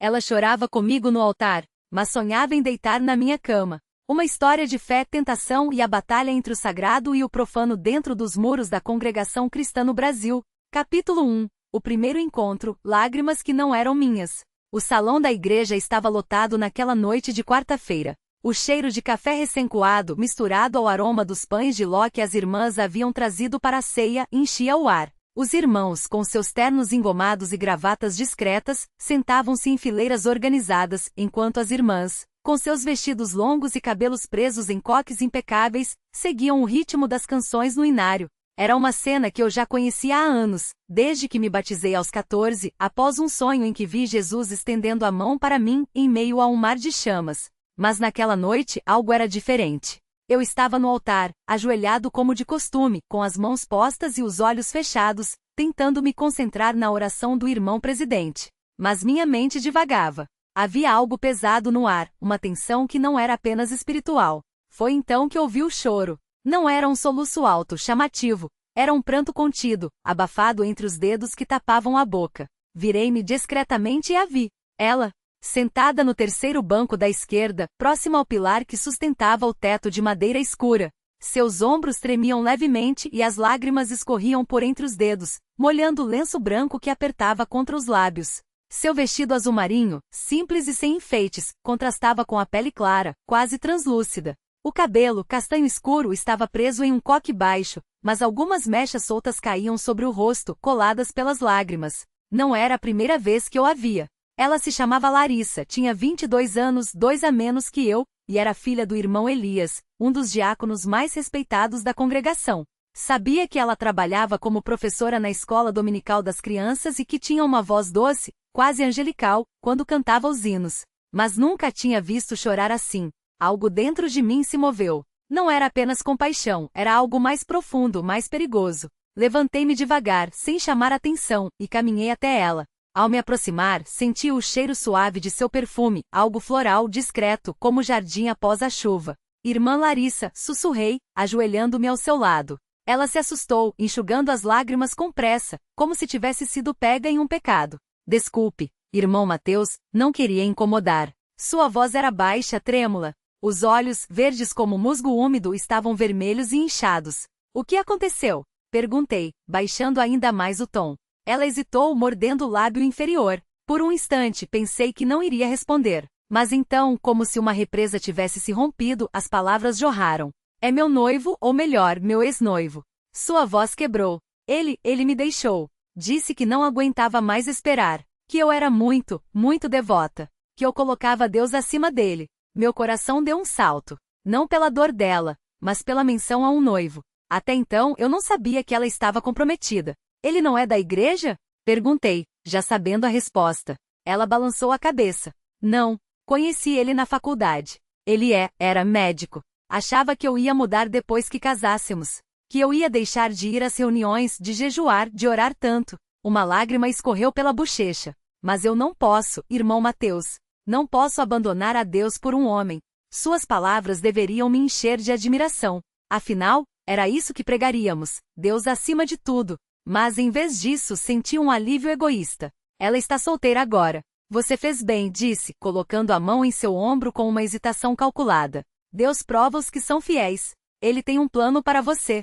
Ela chorava comigo no altar, mas sonhava em deitar na minha cama. Uma história de fé, tentação e a batalha entre o sagrado e o profano dentro dos muros da Congregação Cristã no Brasil. Capítulo 1. O primeiro encontro, lágrimas que não eram minhas. O salão da igreja estava lotado naquela noite de quarta-feira. O cheiro de café recém-coado, misturado ao aroma dos pães de ló que as irmãs haviam trazido para a ceia, enchia o ar. Os irmãos, com seus ternos engomados e gravatas discretas, sentavam-se em fileiras organizadas, enquanto as irmãs, com seus vestidos longos e cabelos presos em coques impecáveis, seguiam o ritmo das canções no inário. Era uma cena que eu já conhecia há anos, desde que me batizei aos 14, após um sonho em que vi Jesus estendendo a mão para mim, em meio a um mar de chamas. Mas naquela noite algo era diferente. Eu estava no altar, ajoelhado como de costume, com as mãos postas e os olhos fechados, tentando me concentrar na oração do irmão presidente. Mas minha mente divagava. Havia algo pesado no ar, uma tensão que não era apenas espiritual. Foi então que ouvi o choro. Não era um soluço alto, chamativo. Era um pranto contido, abafado entre os dedos que tapavam a boca. Virei-me discretamente e a vi. Ela, sentada no terceiro banco da esquerda, próxima ao pilar que sustentava o teto de madeira escura. Seus ombros tremiam levemente e as lágrimas escorriam por entre os dedos, molhando o lenço branco que apertava contra os lábios. Seu vestido azul marinho, simples e sem enfeites, contrastava com a pele clara, quase translúcida. O cabelo, castanho escuro, estava preso em um coque baixo, mas algumas mechas soltas caíam sobre o rosto, coladas pelas lágrimas. Não era a primeira vez que eu a via. Ela se chamava Larissa, tinha 22 anos, 2 a menos que eu, e era filha do irmão Elias, um dos diáconos mais respeitados da congregação. Sabia que ela trabalhava como professora na escola dominical das crianças e que tinha uma voz doce, quase angelical, quando cantava os hinos. Mas nunca a tinha visto chorar assim. Algo dentro de mim se moveu. Não era apenas compaixão, era algo mais profundo, mais perigoso. Levantei-me devagar, sem chamar atenção, e caminhei até ela. Ao me aproximar, senti o cheiro suave de seu perfume, algo floral, discreto, como jardim após a chuva. Irmã Larissa, sussurrei, ajoelhando-me ao seu lado. Ela se assustou, enxugando as lágrimas com pressa, como se tivesse sido pega em um pecado. Desculpe, irmão Mateus, não queria incomodar. Sua voz era baixa, trêmula. Os olhos, verdes como musgo úmido, estavam vermelhos e inchados. O que aconteceu? Perguntei, baixando ainda mais o tom. Ela hesitou, mordendo o lábio inferior. Por um instante pensei que não iria responder. Mas então, como se uma represa tivesse se rompido, as palavras jorraram. É meu noivo, ou melhor, meu ex-noivo. Sua voz quebrou. Ele me deixou. Disse que não aguentava mais esperar. Que eu era muito, muito devota. Que eu colocava Deus acima dele. Meu coração deu um salto. Não pela dor dela, mas pela menção a um noivo. Até então eu não sabia que ela estava comprometida. Ele não é da igreja? Perguntei, já sabendo a resposta. Ela balançou a cabeça. Não, conheci ele na faculdade. Ele era médico. Achava que eu ia mudar depois que casássemos. Que eu ia deixar de ir às reuniões, de jejuar, de orar tanto. Uma lágrima escorreu pela bochecha. Mas eu não posso, irmão Mateus. Não posso abandonar a Deus por um homem. Suas palavras deveriam me encher de admiração. Afinal, era isso que pregaríamos. Deus acima de tudo. Mas em vez disso senti um alívio egoísta. Ela está solteira agora. Você fez bem, disse, colocando a mão em seu ombro com uma hesitação calculada. Deus prova os que são fiéis. Ele tem um plano para você.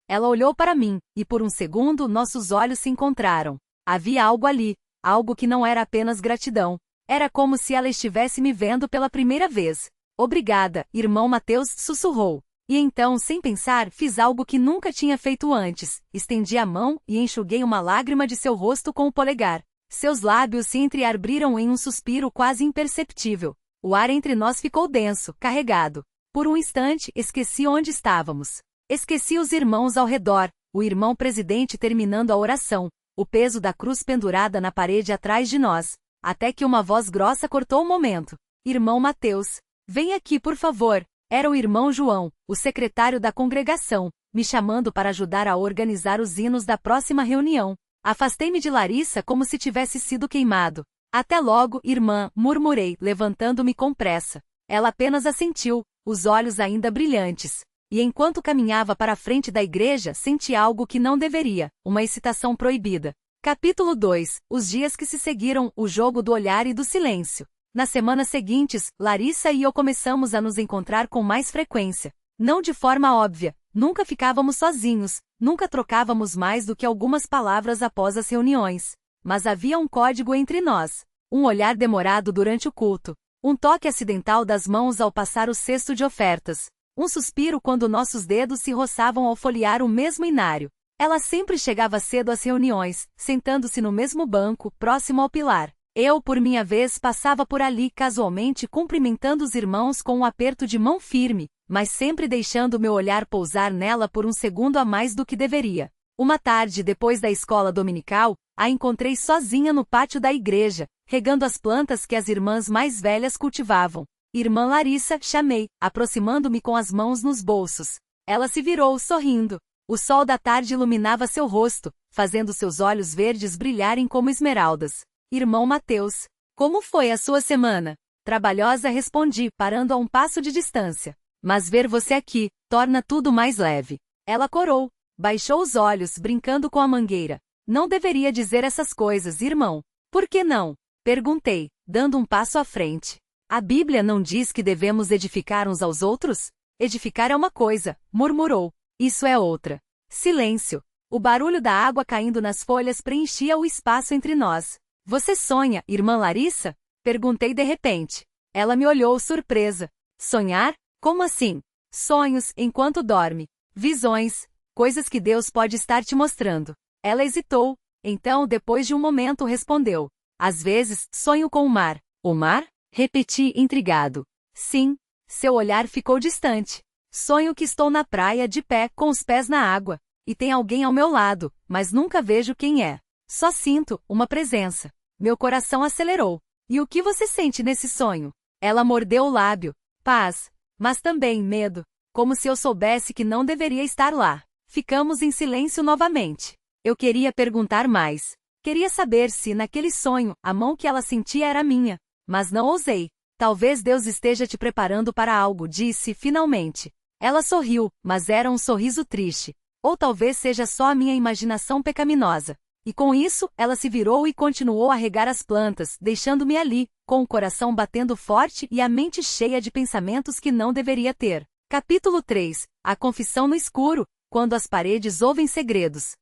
Ela olhou para mim, e por um segundo nossos olhos se encontraram. Havia algo ali, algo que não era apenas gratidão. Era como se ela estivesse me vendo pela primeira vez. Obrigada, irmão Mateus, sussurrou. E então, sem pensar, fiz algo que nunca tinha feito antes. Estendi a mão e enxuguei uma lágrima de seu rosto com o polegar. Seus lábios se entreabriram em um suspiro quase imperceptível. O ar entre nós ficou denso, carregado. Por um instante, esqueci onde estávamos. Esqueci os irmãos ao redor, o irmão presidente terminando a oração, o peso da cruz pendurada na parede atrás de nós. Até que uma voz grossa cortou o momento. Irmão Mateus, vem aqui por favor. Era o irmão João, o secretário da congregação, me chamando para ajudar a organizar os hinos da próxima reunião. Afastei-me de Larissa como se tivesse sido queimado. Até logo, irmã, murmurei, levantando-me com pressa. Ela apenas assentiu, os olhos ainda brilhantes. E enquanto caminhava para a frente da igreja, senti algo que não deveria, uma excitação proibida. Capítulo 2. Os dias que se seguiram, o jogo do olhar e do silêncio. Nas semanas seguintes, Larissa e eu começamos a nos encontrar com mais frequência. Não de forma óbvia, nunca ficávamos sozinhos, nunca trocávamos mais do que algumas palavras após as reuniões. Mas havia um código entre nós. Um olhar demorado durante o culto. Um toque acidental das mãos ao passar o cesto de ofertas. Um suspiro quando nossos dedos se roçavam ao folhear o mesmo inário. Ela sempre chegava cedo às reuniões, sentando-se no mesmo banco, próximo ao pilar. Eu, por minha vez, passava por ali casualmente cumprimentando os irmãos com um aperto de mão firme, mas sempre deixando meu olhar pousar nela por um segundo a mais do que deveria. Uma tarde, depois da escola dominical, a encontrei sozinha no pátio da igreja, regando as plantas que as irmãs mais velhas cultivavam. Irmã Larissa, chamei, aproximando-me com as mãos nos bolsos. Ela se virou, sorrindo. O sol da tarde iluminava seu rosto, fazendo seus olhos verdes brilharem como esmeraldas. Irmão Mateus, como foi a sua semana? Trabalhosa, respondi, parando a um passo de distância. Mas ver você aqui, torna tudo mais leve. Ela corou, baixou os olhos, brincando com a mangueira. Não deveria dizer essas coisas, irmão. Por que não? Perguntei, dando um passo à frente. A Bíblia não diz que devemos edificar uns aos outros? Edificar é uma coisa, murmurou. Isso é outra. Silêncio. O barulho da água caindo nas folhas preenchia o espaço entre nós. Você sonha, irmã Larissa? Perguntei de repente. Ela me olhou surpresa. Sonhar? Como assim? Sonhos, enquanto dorme. Visões. Coisas que Deus pode estar te mostrando. Ela hesitou. Então, depois de um momento, respondeu. Às vezes, sonho com o mar. O mar? Repeti, intrigado. Sim. Seu olhar ficou distante. Sonho que estou na praia de pé, com os pés na água. E tem alguém ao meu lado, mas nunca vejo quem é. Só sinto uma presença. Meu coração acelerou. E o que você sente nesse sonho? Ela mordeu o lábio. Paz. Mas também medo. Como se eu soubesse que não deveria estar lá. Ficamos em silêncio novamente. Eu queria perguntar mais. Queria saber se, naquele sonho, a mão que ela sentia era minha. Mas não ousei. Talvez Deus esteja te preparando para algo, disse, finalmente. Ela sorriu, mas era um sorriso triste. Ou talvez seja só a minha imaginação pecaminosa. E com isso, ela se virou e continuou a regar as plantas, deixando-me ali, com o coração batendo forte e a mente cheia de pensamentos que não deveria ter. Capítulo 3. A confissão no escuro, quando as paredes ouvem segredos.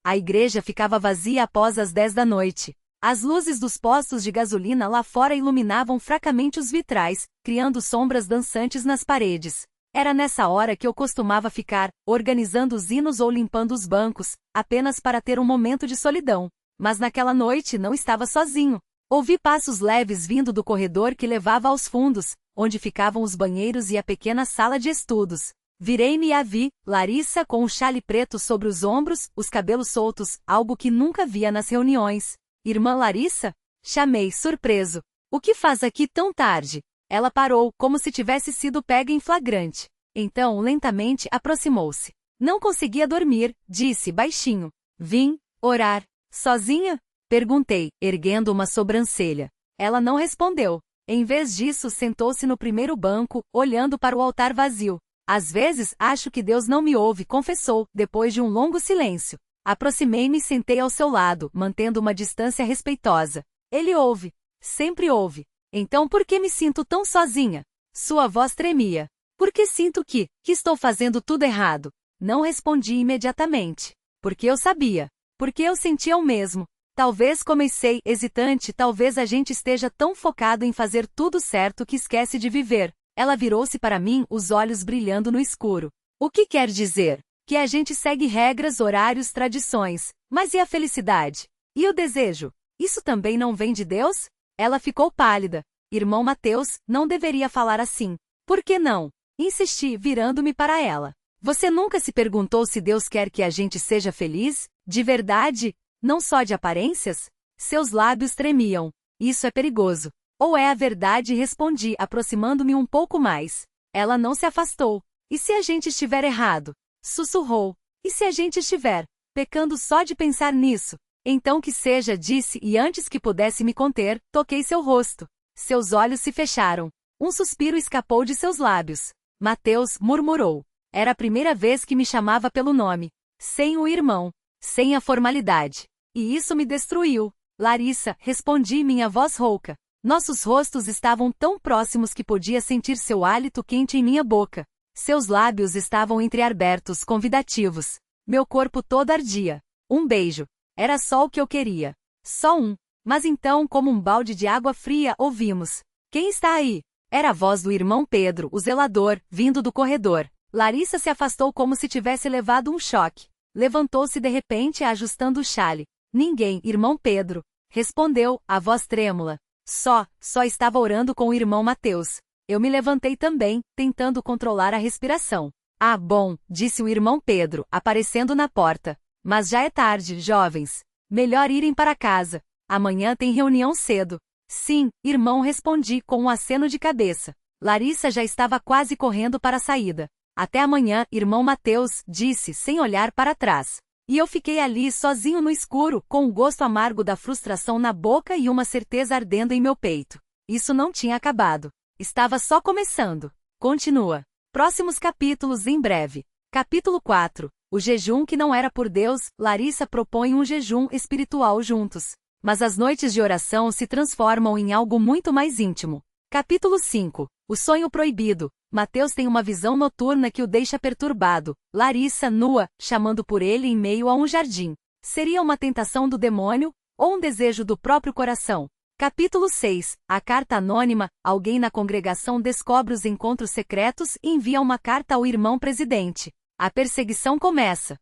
A igreja ficava vazia após as 10 da noite. As luzes dos postos de gasolina lá fora iluminavam fracamente os vitrais, criando sombras dançantes nas paredes. Era nessa hora que eu costumava ficar, organizando os hinos ou limpando os bancos, apenas para ter um momento de solidão. Mas naquela noite não estava sozinho. Ouvi passos leves vindo do corredor que levava aos fundos, onde ficavam os banheiros e a pequena sala de estudos. Virei-me e a vi, Larissa com um xale preto sobre os ombros, os cabelos soltos, algo que nunca via nas reuniões. Irmã Larissa? Chamei, surpreso. O que faz aqui tão tarde? Ela parou, como se tivesse sido pega em flagrante. Então, lentamente, aproximou-se. Não conseguia dormir, disse baixinho. Vim orar. Sozinha? Perguntei, erguendo uma sobrancelha. Ela não respondeu. Em vez disso, sentou-se no primeiro banco, olhando para o altar vazio. Às vezes, acho que Deus não me ouve, confessou, depois de um longo silêncio. Aproximei-me e sentei ao seu lado, mantendo uma distância respeitosa. Ele ouve. Sempre ouve. Então por que me sinto tão sozinha? Sua voz tremia. Porque sinto que estou fazendo tudo errado. Não respondi imediatamente. Porque eu sabia. Porque eu sentia o mesmo. Talvez comecei, hesitante, talvez a gente esteja tão focado em fazer tudo certo que esquece de viver. Ela virou-se para mim, os olhos brilhando no escuro. O que quer dizer? Que a gente segue regras, horários, tradições. Mas e a felicidade? E o desejo? Isso também não vem de Deus? Ela ficou pálida. Irmão Mateus, não deveria falar assim. Por que não? Insisti, virando-me para ela. Você nunca se perguntou se Deus quer que a gente seja feliz? De verdade? Não só de aparências? Seus lábios tremiam. Isso é perigoso. Ou é a verdade? Respondi, aproximando-me um pouco mais. Ela não se afastou. E se a gente estiver errado? Sussurrou. E se a gente estiver pecando só de pensar nisso? Então que seja, disse, e antes que pudesse me conter, toquei seu rosto. Seus olhos se fecharam. Um suspiro escapou de seus lábios. Mateus, murmurou. Era a primeira vez que me chamava pelo nome. Sem o irmão. Sem a formalidade. e isso me destruiu. Larissa, respondi minha voz rouca. Nossos rostos estavam tão próximos que podia sentir seu hálito quente em minha boca. Seus lábios estavam entreabertos, convidativos. Meu corpo todo ardia. Um beijo. Era só o que eu queria. Só um. Mas então, como um balde de água fria, ouvimos. Quem está aí? Era a voz do irmão Pedro, o zelador, vindo do corredor. Larissa se afastou como se tivesse levado um choque. Levantou-se de repente, ajustando o xale. Ninguém, irmão Pedro. Respondeu, a voz trêmula. Só estava orando com o irmão Mateus. Eu me levantei também, tentando controlar a respiração. Ah, bom, disse o irmão Pedro, aparecendo na porta. Mas já é tarde, jovens. Melhor irem para casa. Amanhã tem reunião cedo. Sim, irmão, respondi com um aceno de cabeça. Larissa já estava quase correndo para a saída. Até amanhã, irmão Mateus, disse, sem olhar para trás. E eu fiquei ali sozinho no escuro, com o gosto amargo da frustração na boca e uma certeza ardendo em meu peito. Isso não tinha acabado. Estava só começando. Continua. Próximos capítulos em breve. Capítulo 4. O jejum que não era por Deus. Larissa propõe um jejum espiritual juntos. Mas as noites de oração se transformam em algo muito mais íntimo. Capítulo 5. O sonho proibido. Mateus tem uma visão noturna que o deixa perturbado. Larissa, nua, chamando por ele em meio a um jardim. Seria uma tentação do demônio, ou um desejo do próprio coração? Capítulo 6. A carta anônima. Alguém na congregação descobre os encontros secretos e envia uma carta ao irmão presidente. A perseguição começa.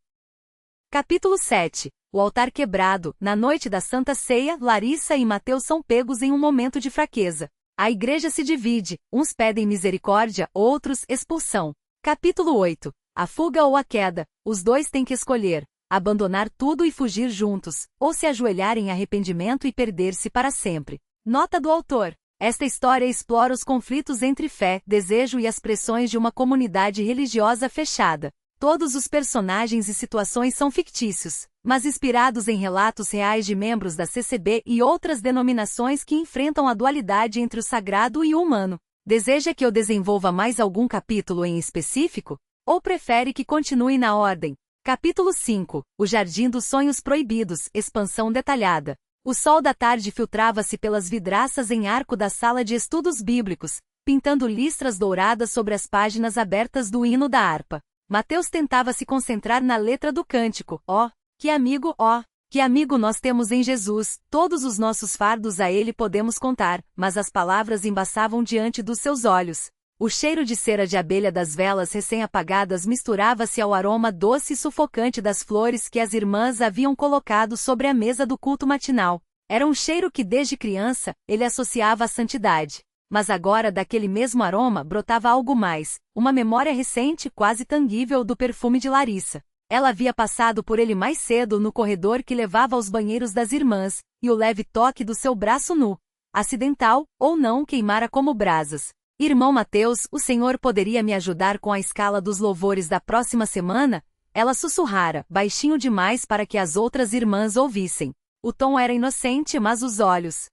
Capítulo 7. O altar quebrado. Na noite da Santa Ceia, Larissa e Mateus são pegos em um momento de fraqueza. A igreja se divide, uns pedem misericórdia, outros expulsão. Capítulo 8. A fuga ou a queda. Os dois têm que escolher. Abandonar tudo e fugir juntos, ou se ajoelhar em arrependimento e perder-se para sempre. Nota do autor. Esta história explora os conflitos entre fé, desejo e as pressões de uma comunidade religiosa fechada. Todos os personagens e situações são fictícios, mas inspirados em relatos reais de membros da CCB e outras denominações que enfrentam a dualidade entre o sagrado e o humano. Deseja que eu desenvolva mais algum capítulo em específico? Ou prefere que continue na ordem? Capítulo 5. O Jardim dos Sonhos Proibidos. Expansão detalhada. O sol da tarde filtrava-se pelas vidraças em arco da sala de estudos bíblicos, pintando listras douradas sobre as páginas abertas do hino da harpa. Mateus tentava se concentrar na letra do cântico. Oh, que amigo nós temos em Jesus, todos os nossos fardos a ele podemos contar, mas as palavras embaçavam diante dos seus olhos. O cheiro de cera de abelha das velas recém-apagadas misturava-se ao aroma doce e sufocante das flores que as irmãs haviam colocado sobre a mesa do culto matinal. Era um cheiro que desde criança, ele associava à santidade. Mas agora daquele mesmo aroma brotava algo mais, uma memória recente quase tangível do perfume de Larissa. Ela havia passado por ele mais cedo no corredor que levava aos banheiros das irmãs, e o leve toque do seu braço nu, acidental, ou não, queimara como brasas. Irmão Mateus, o senhor poderia me ajudar com a escala dos louvores da próxima semana? Ela sussurrara, baixinho demais para que as outras irmãs ouvissem. O tom era inocente, mas os olhos...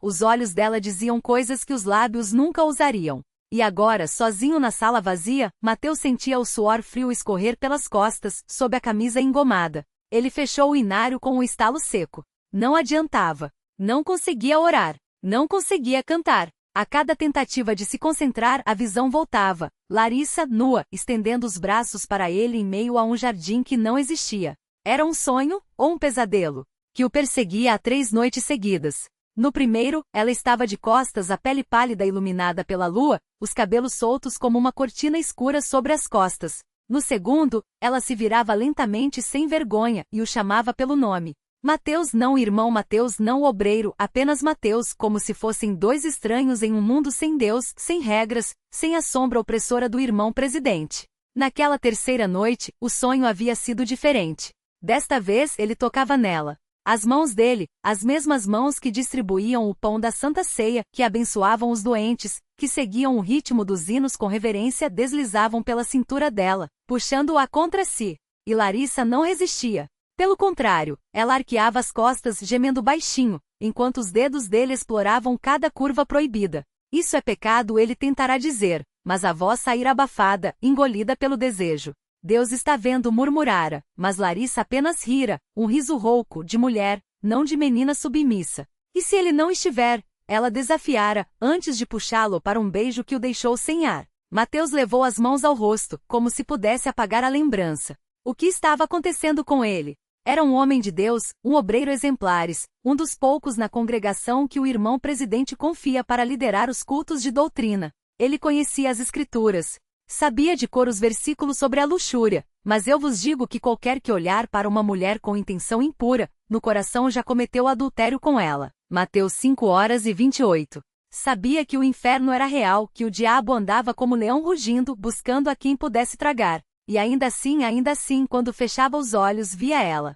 os olhos dela diziam coisas que os lábios nunca ousariam. E agora, sozinho na sala vazia, Mateus sentia o suor frio escorrer pelas costas, sob a camisa engomada. Ele fechou o inário com um estalo seco. Não adiantava. Não conseguia orar. Não conseguia cantar. A cada tentativa de se concentrar, a visão voltava. Larissa, nua, estendendo os braços para ele em meio a um jardim que não existia. Era um sonho, ou um pesadelo, que o perseguia há 3 noites seguidas. No primeiro, ela estava de costas, a pele pálida iluminada pela lua, os cabelos soltos como uma cortina escura sobre as costas. No segundo, ela se virava lentamente sem vergonha e o chamava pelo nome. Mateus não, irmão Mateus não, obreiro, apenas Mateus, como se fossem 2 estranhos em um mundo sem Deus, sem regras, sem a sombra opressora do irmão presidente. Naquela terceira noite, o sonho havia sido diferente. Desta vez ele tocava nela. As mãos dele, as mesmas mãos que distribuíam o pão da Santa Ceia, que abençoavam os doentes, que seguiam o ritmo dos hinos com reverência, deslizavam pela cintura dela, puxando-a contra si. E Larissa não resistia. Pelo contrário, ela arqueava as costas gemendo baixinho, enquanto os dedos dele exploravam cada curva proibida. Isso é pecado, ele tentará dizer, mas a voz saíra abafada, engolida pelo desejo. Deus está vendo, murmurara, mas Larissa apenas rira, um riso rouco, de mulher, não de menina submissa. E se ele não estiver? Ela desafiara, antes de puxá-lo para um beijo que o deixou sem ar. Mateus levou as mãos ao rosto, como se pudesse apagar a lembrança. O que estava acontecendo com ele? Era um homem de Deus, um obreiro exemplares, um dos poucos na congregação que o irmão presidente confia para liderar os cultos de doutrina. Ele conhecia as Escrituras. Sabia de cor os versículos sobre a luxúria, mas eu vos digo que qualquer que olhar para uma mulher com intenção impura, no coração já cometeu adultério com ela. Mateus 5:28. Sabia que o inferno era real, que o diabo andava como leão rugindo, buscando a quem pudesse tragar. E ainda assim, quando fechava os olhos, via ela.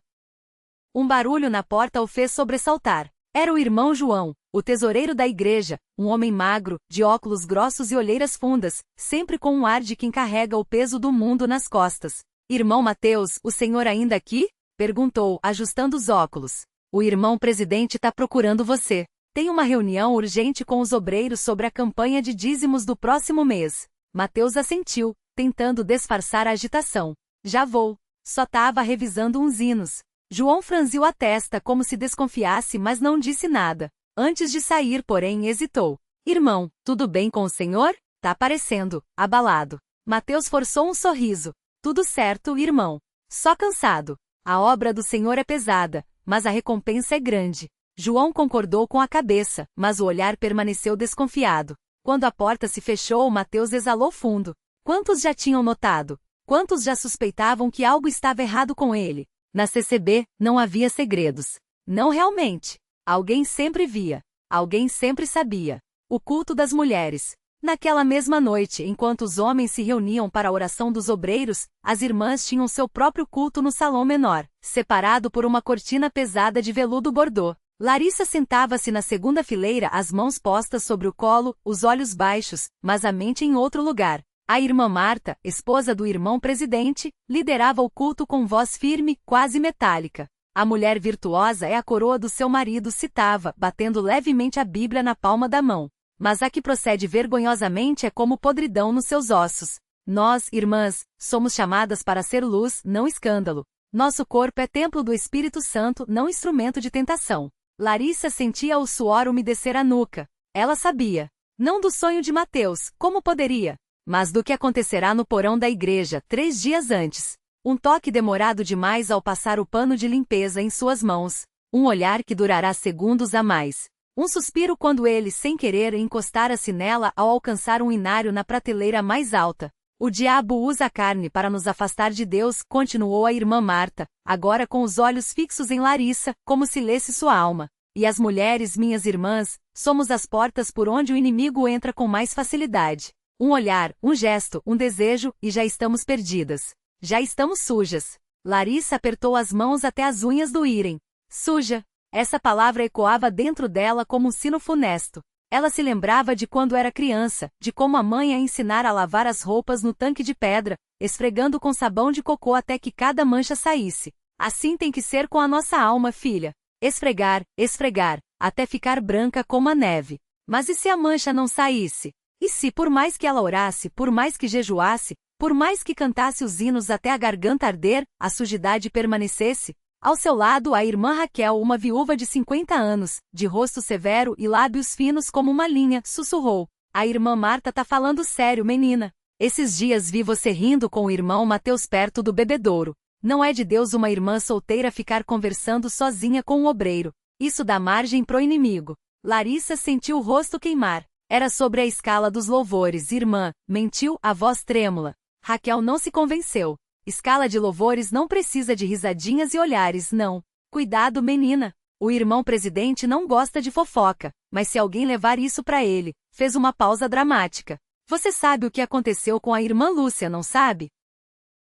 Um barulho na porta o fez sobressaltar. Era o irmão João, o tesoureiro da igreja, um homem magro, de óculos grossos e olheiras fundas, sempre com um ar de quem carrega o peso do mundo nas costas. Irmão Mateus, o senhor ainda aqui? Perguntou, ajustando os óculos. O irmão presidente está procurando você. Tem uma reunião urgente com os obreiros sobre a campanha de dízimos do próximo mês. Mateus assentiu, tentando disfarçar a agitação. Já vou. Só estava revisando uns hinos. João franziu a testa como se desconfiasse, mas não disse nada. Antes de sair, porém, hesitou. Irmão, tudo bem com o senhor? Tá parecendo abalado. Mateus forçou um sorriso. Tudo certo, irmão. Só cansado. A obra do Senhor é pesada, mas a recompensa é grande. João concordou com a cabeça, mas o olhar permaneceu desconfiado. Quando a porta se fechou, Mateus exalou fundo. Quantos já tinham notado? Quantos já suspeitavam que algo estava errado com ele? Na CCB, não havia segredos. Não realmente. Alguém sempre via. Alguém sempre sabia. O culto das mulheres. Naquela mesma noite, enquanto os homens se reuniam para a oração dos obreiros, as irmãs tinham seu próprio culto no salão menor, separado por uma cortina pesada de veludo bordô. Larissa sentava-se na segunda fileira, as mãos postas sobre o colo, os olhos baixos, mas a mente em outro lugar. A irmã Marta, esposa do irmão presidente, liderava o culto com voz firme, quase metálica. A mulher virtuosa é a coroa do seu marido, citava, batendo levemente a Bíblia na palma da mão. Mas a que procede vergonhosamente é como podridão nos seus ossos. Nós, irmãs, somos chamadas para ser luz, não escândalo. Nosso corpo é templo do Espírito Santo, não instrumento de tentação. Larissa sentia o suor umedecer a nuca. Ela sabia. Não do sonho de Mateus, como poderia? Mas do que acontecerá no porão da igreja 3 dias antes. Um toque demorado demais ao passar o pano de limpeza em suas mãos. Um olhar que durará segundos a mais. Um suspiro quando ele, sem querer, encostara-se nela ao alcançar um inário na prateleira mais alta. O diabo usa a carne para nos afastar de Deus, continuou a irmã Marta, agora com os olhos fixos em Larissa, como se lesse sua alma. E as mulheres, minhas irmãs, somos as portas por onde o inimigo entra com mais facilidade. Um olhar, um gesto, um desejo, e já estamos perdidas. Já estamos sujas. Larissa apertou as mãos até as unhas doírem. Suja. Essa palavra ecoava dentro dela como um sino funesto. Ela se lembrava de quando era criança, de como a mãe a ensinara a lavar as roupas no tanque de pedra, esfregando com sabão de cocô até que cada mancha saísse. Assim tem que ser com a nossa alma, filha. Esfregar, esfregar, até ficar branca como a neve. Mas e se a mancha não saísse? E se, por mais que ela orasse, por mais que jejuasse, por mais que cantasse os hinos até a garganta arder, a sujidade permanecesse? Ao seu lado, a irmã Raquel, uma viúva de 50 anos, de rosto severo e lábios finos como uma linha, sussurrou. A irmã Marta tá falando sério, menina. Esses dias vi você rindo com o irmão Mateus perto do bebedouro. Não é de Deus uma irmã solteira ficar conversando sozinha com um obreiro. Isso dá margem pro inimigo. Larissa sentiu o rosto queimar. Era sobre a escala dos louvores, irmã, mentiu, a voz trêmula. Raquel não se convenceu. Escala de louvores não precisa de risadinhas e olhares, não. Cuidado, menina. O irmão presidente não gosta de fofoca, mas se alguém levar isso pra ele, fez uma pausa dramática. Você sabe o que aconteceu com a irmã Lúcia, não sabe?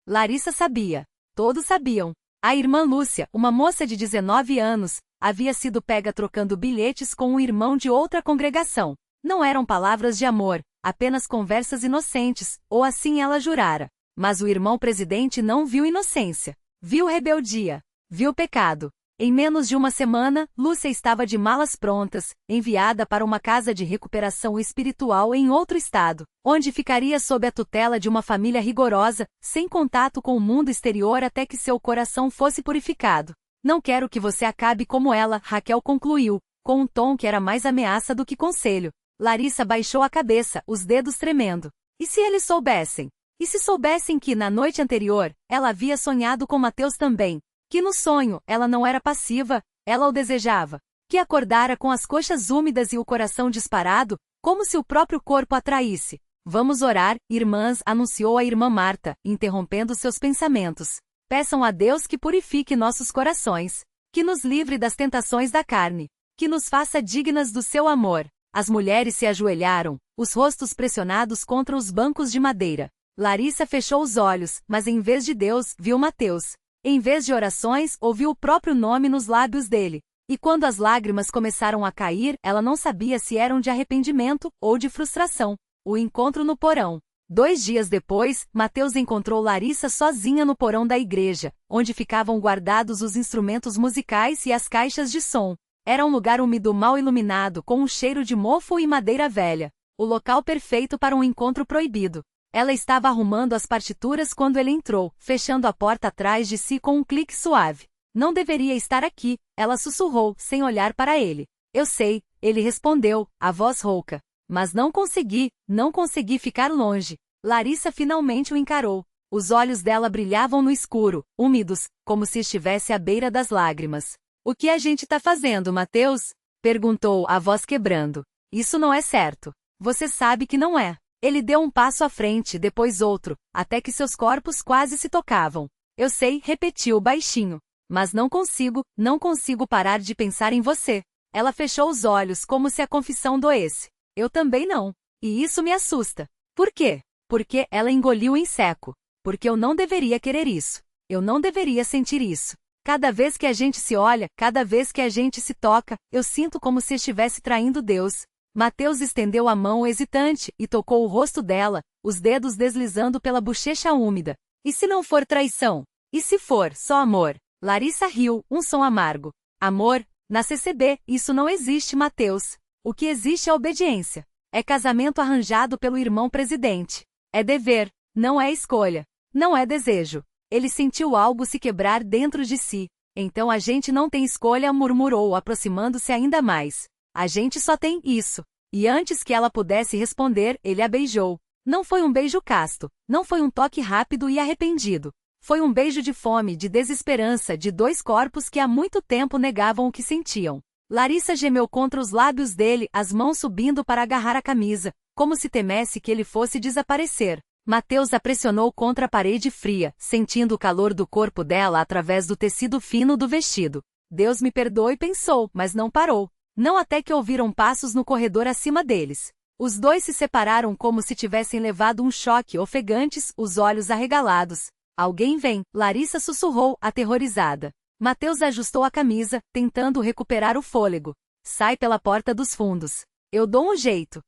Larissa sabia. Todos sabiam. A irmã Lúcia, uma moça de 19 anos, havia sido pega trocando bilhetes com um irmão de outra congregação. Não eram palavras de amor, apenas conversas inocentes, ou assim ela jurara. Mas o irmão presidente não viu inocência. Viu rebeldia. Viu pecado. Em menos de uma semana, Lúcia estava de malas prontas, enviada para uma casa de recuperação espiritual em outro estado, onde ficaria sob a tutela de uma família rigorosa, sem contato com o mundo exterior até que seu coração fosse purificado. Não quero que você acabe como ela, Raquel concluiu, com um tom que era mais ameaça do que conselho. Larissa baixou a cabeça, os dedos tremendo. E se eles soubessem? E se soubessem que, na noite anterior, ela havia sonhado com Mateus também? Que no sonho, ela não era passiva, ela o desejava. Que acordara com as coxas úmidas e o coração disparado, como se o próprio corpo atraísse. Vamos orar, irmãs, anunciou a irmã Marta, interrompendo seus pensamentos. Peçam a Deus que purifique nossos corações. Que nos livre das tentações da carne. Que nos faça dignas do seu amor. As mulheres se ajoelharam, os rostos pressionados contra os bancos de madeira. Larissa fechou os olhos, mas em vez de Deus, viu Mateus. Em vez de orações, ouviu o próprio nome nos lábios dele. E quando as lágrimas começaram a cair, ela não sabia se eram de arrependimento ou de frustração. O encontro no porão. 2 dias depois, Mateus encontrou Larissa sozinha no porão da igreja, onde ficavam guardados os instrumentos musicais e as caixas de som. Era um lugar úmido mal iluminado, com um cheiro de mofo e madeira velha. O local perfeito para um encontro proibido. Ela estava arrumando as partituras quando ele entrou, fechando a porta atrás de si com um clique suave. Não deveria estar aqui, ela sussurrou, sem olhar para ele. Eu sei, ele respondeu, a voz rouca. Mas não consegui ficar longe. Larissa finalmente o encarou. Os olhos dela brilhavam no escuro, úmidos, como se estivesse à beira das lágrimas. O que a gente tá fazendo, Mateus? Perguntou, a voz quebrando. Isso não é certo. Você sabe que não é. Ele deu um passo à frente, depois outro, até que seus corpos quase se tocavam. Eu sei, repetiu baixinho. Mas não consigo parar de pensar em você. Ela fechou os olhos como se a confissão doesse. Eu também não. E isso me assusta. Por quê? Porque ela engoliu em seco. Porque eu não deveria querer isso. Eu não deveria sentir isso. Cada vez que a gente se olha, cada vez que a gente se toca, eu sinto como se estivesse traindo Deus. Mateus estendeu a mão hesitante e tocou o rosto dela, os dedos deslizando pela bochecha úmida. E se não for traição? E se for só amor? Larissa riu, um som amargo. Amor? Na CCB, isso não existe, Mateus. O que existe é obediência. É casamento arranjado pelo irmão presidente. É dever, não é escolha. Não é desejo. Ele sentiu algo se quebrar dentro de si. Então a gente não tem escolha, murmurou, aproximando-se ainda mais. A gente só tem isso. E antes que ela pudesse responder, ele a beijou. Não foi um beijo casto. Não foi um toque rápido e arrependido. Foi um beijo de fome, de desesperança, de 2 corpos que há muito tempo negavam o que sentiam. Larissa gemeu contra os lábios dele, as mãos subindo para agarrar a camisa, como se temesse que ele fosse desaparecer. Mateus a pressionou contra a parede fria, sentindo o calor do corpo dela através do tecido fino do vestido. Deus me perdoe, pensou, mas não parou. Não até que ouviram passos no corredor acima deles. Os dois se separaram como se tivessem levado um choque, ofegantes, os olhos arregalados. Alguém vem, Larissa sussurrou, aterrorizada. Mateus ajustou a camisa, tentando recuperar o fôlego. Sai pela porta dos fundos. Eu dou um jeito.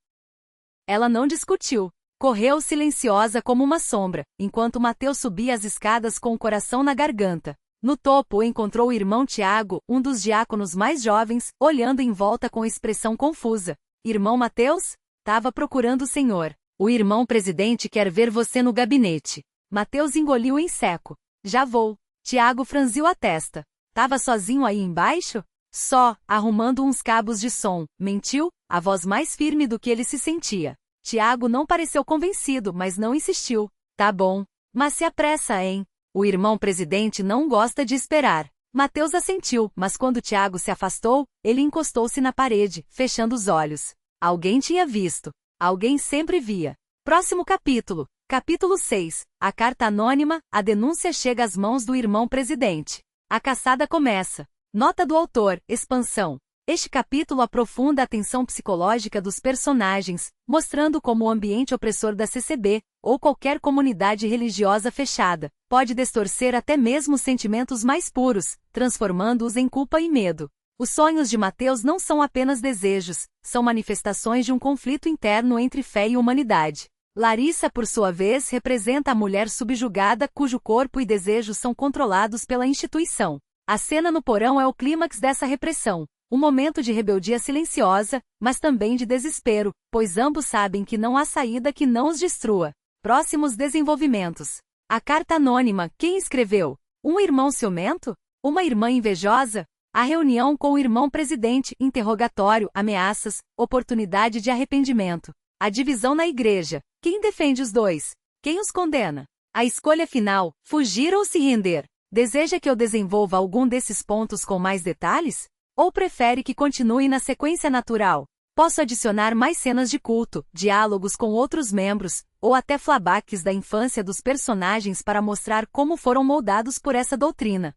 Ela não discutiu. Correu silenciosa como uma sombra, enquanto Mateus subia as escadas com o coração na garganta. No topo encontrou o irmão Tiago, um dos diáconos mais jovens, olhando em volta com expressão confusa. Irmão Mateus? Tava procurando o senhor. O irmão presidente quer ver você no gabinete. Mateus engoliu em seco. Já vou. Tiago franziu a testa. Tava sozinho aí embaixo? Só, arrumando uns cabos de som. Mentiu? A voz mais firme do que ele se sentia. Tiago não pareceu convencido, mas não insistiu. Tá bom. Mas se apressa, hein? O irmão presidente não gosta de esperar. Mateus assentiu, mas quando Tiago se afastou, ele encostou-se na parede, fechando os olhos. Alguém tinha visto. Alguém sempre via. Próximo capítulo. Capítulo 6. A carta anônima, a denúncia chega às mãos do irmão presidente. A caçada começa. Nota do autor, expansão. Este capítulo aprofunda a tensão psicológica dos personagens, mostrando como o ambiente opressor da CCB, ou qualquer comunidade religiosa fechada, pode distorcer até mesmo os sentimentos mais puros, transformando-os em culpa e medo. Os sonhos de Mateus não são apenas desejos, são manifestações de um conflito interno entre fé e humanidade. Larissa, por sua vez, representa a mulher subjugada cujo corpo e desejos são controlados pela instituição. A cena no porão é o clímax dessa repressão. Um momento de rebeldia silenciosa, mas também de desespero, pois ambos sabem que não há saída que não os destrua. Próximos desenvolvimentos. A carta anônima, quem escreveu? Um irmão ciumento? Uma irmã invejosa? A reunião com o irmão presidente, interrogatório, ameaças, oportunidade de arrependimento. A divisão na igreja. Quem defende os dois? Quem os condena? A escolha final, fugir ou se render? Deseja que eu desenvolva algum desses pontos com mais detalhes? Ou prefere que continue na sequência natural? Posso adicionar mais cenas de culto, diálogos com outros membros, ou até flashbacks da infância dos personagens para mostrar como foram moldados por essa doutrina.